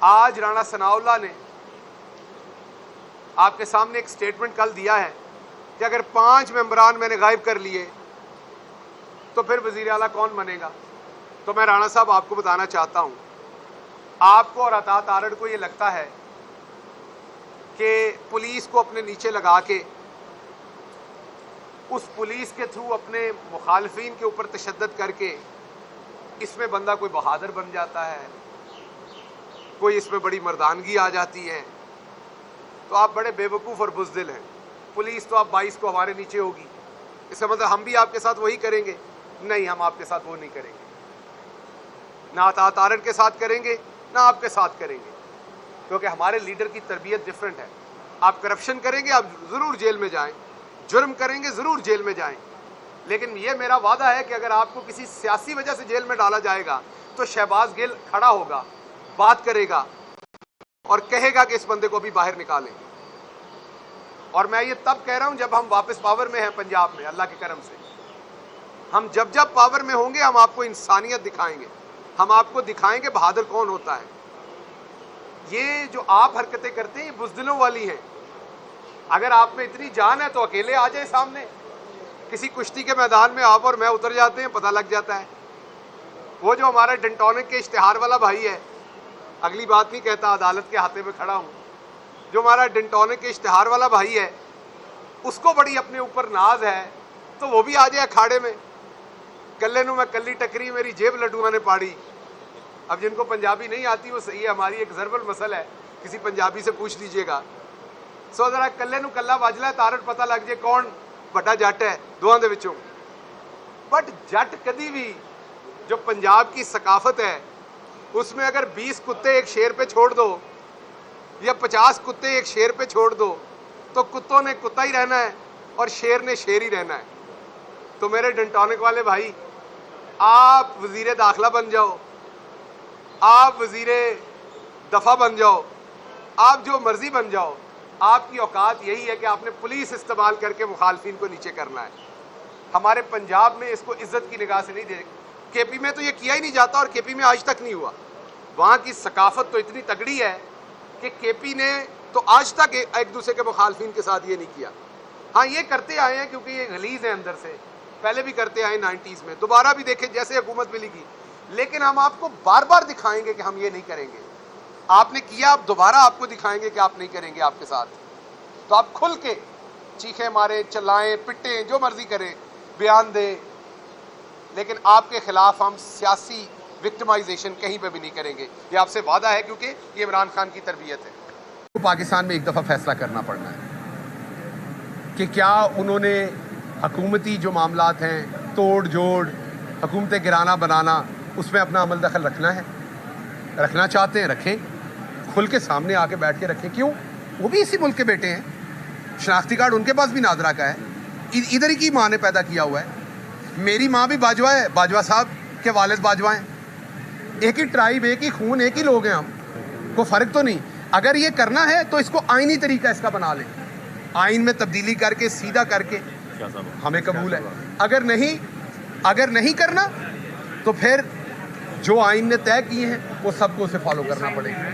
आज राणा सनाउल्लाह ने आपके सामने एक स्टेटमेंट कल दिया है कि अगर 5 मेंबरान मैंने गायब कर लिए तो फिर वजीर आला कौन बनेगा। तो मैं राणा साहब आपको बताना चाहता हूं, आपको और अता तारड़ को ये लगता है कि पुलिस को अपने नीचे लगा के उस पुलिस के थ्रू अपने मुखालफीन के ऊपर तशद्दुद करके इसमें बंदा कोई बहादुर बन जाता है, कोई इसमें बड़ी मर्दानगी आ जाती है। तो आप बड़े बेवकूफ़ और बुज़दिल हैं। पुलिस तो आप 22 को हमारे नीचे होगी, इसका मतलब हम भी आपके साथ वही करेंगे? नहीं, हम आपके साथ वो नहीं करेंगे, ना अता तारड़ के साथ करेंगे ना आपके साथ करेंगे, क्योंकि हमारे लीडर की तरबियत डिफरेंट है। आप करप्शन करेंगे, आप ज़रूर जेल में जाएं, जुर्म करेंगे ज़रूर जेल में जाएं, लेकिन ये मेरा वादा है कि अगर आपको किसी सियासी वजह से जेल में डाला जाएगा तो शहबाज गिल खड़ा होगा, बात करेगा और कहेगा कि इस बंदे को भी बाहर निकालें। और मैं ये तब कह रहा हूं जब हम वापस पावर में हैं पंजाब में, अल्लाह के करम से। हम जब जब पावर में होंगे हम आपको इंसानियत दिखाएंगे, हम आपको दिखाएंगे बहादुर कौन होता है। ये जो आप हरकतें करते हैं ये बुज़दिलों वाली हैं। अगर आप में इतनी जान है तो अकेले आ जाए सामने, किसी कुश्ती के मैदान में आप और मैं उतर जाते हैं, पता लग जाता है। वो जो हमारा डेंटोनिक के इश्तिहार वाला भाई है, अगली बात नहीं कहता, अदालत के हाथे में खड़ा हूं, जो हमारा डेंटोनिक के इश्तिहार वाला भाई है, उसको बड़ी अपने ऊपर नाज है, तो वो भी आ जाए अखाड़े में। कल्ले नू मैं कल्ली टकरी, मेरी जेब लड्डूआ ने पाड़ी। अब जिनको पंजाबी नहीं आती वो सही है, हमारी एक ज़रबल मसल है, किसी पंजाबी से पूछ लीजिएगा। सो जरा कल्ले नू कल्ला वजला है, तारड़ पता लग जाए कौन बड़ा जट है दोवां दे विचों। बट जट कदी भी जो पंजाब की सकाफत है उसमें अगर 20 कुत्ते एक शेर पे छोड़ दो या 50 कुत्ते एक शेर पे छोड़ दो तो कुत्तों ने कुत्ता ही रहना है और शेर ने शेर ही रहना है। तो मेरे डेंटोनिक वाले भाई, आप वजीर दाखिला बन जाओ, आप वजीर दफा बन जाओ, आप जो मर्जी बन जाओ, आपकी औकात यही है कि आपने पुलिस इस्तेमाल करके मुखालफिन को नीचे करना है। हमारे पंजाब में इसको इज्जत की निगाह से नहीं दे, केपी में तो ये किया ही नहीं जाता और केपी में आज तक नहीं हुआ। वहाँ की सकाफत तो इतनी तगड़ी है कि केपी ने तो आज तक एक दूसरे के मुखालफिन के साथ ये नहीं किया। हाँ, ये करते आए हैं क्योंकि ये गलीज है अंदर से, पहले भी करते आए 90s में, दोबारा भी देखें जैसे हुकूमत मिलेगी, लेकिन हम आपको बार बार दिखाएंगे कि हम ये नहीं करेंगे। आपने किया, आप दोबारा आपको दिखाएंगे कि आप नहीं करेंगे आपके साथ। तो आप खुल के चीखें मारें, चिल्लाएं, पिटें, जो मर्जी करें, बयान दें, लेकिन आपके खिलाफ हम सियासी विक्टिमाइजेशन कहीं पे भी नहीं करेंगे। ये आपसे वादा है, क्योंकि ये इमरान खान की तरबियत है। तो पाकिस्तान में एक दफ़ा फैसला करना पड़ना है कि क्या उन्होंने हकूमती जो मामलात हैं, तोड़ जोड़, हुकूमतें गिराना बनाना, उसमें अपना अमल दखल रखना है, रखना चाहते हैं रखें, खुल के सामने आके बैठ के रखें। क्यों? वो भी इसी मुल्क के बेटे हैं, शनाख्ती कार्ड उनके पास भी नादरा का है, इधर ही की माँ ने पैदा किया हुआ है। मेरी माँ भी बाजवा है, बाजवा साहब के वालिद बाजवा हैं, एक ही ट्राइब, एक ही खून, एक ही लोग हैं, हम कोई फ़र्क तो नहीं। अगर ये करना है तो इसको आइनी तरीका इसका बना लें, आइन में तब्दीली करके सीधा करके, हमें कबूल है। अगर नहीं करना तो फिर जो आइन ने तय किए हैं वो सबको उसे फॉलो करना पड़ेगा।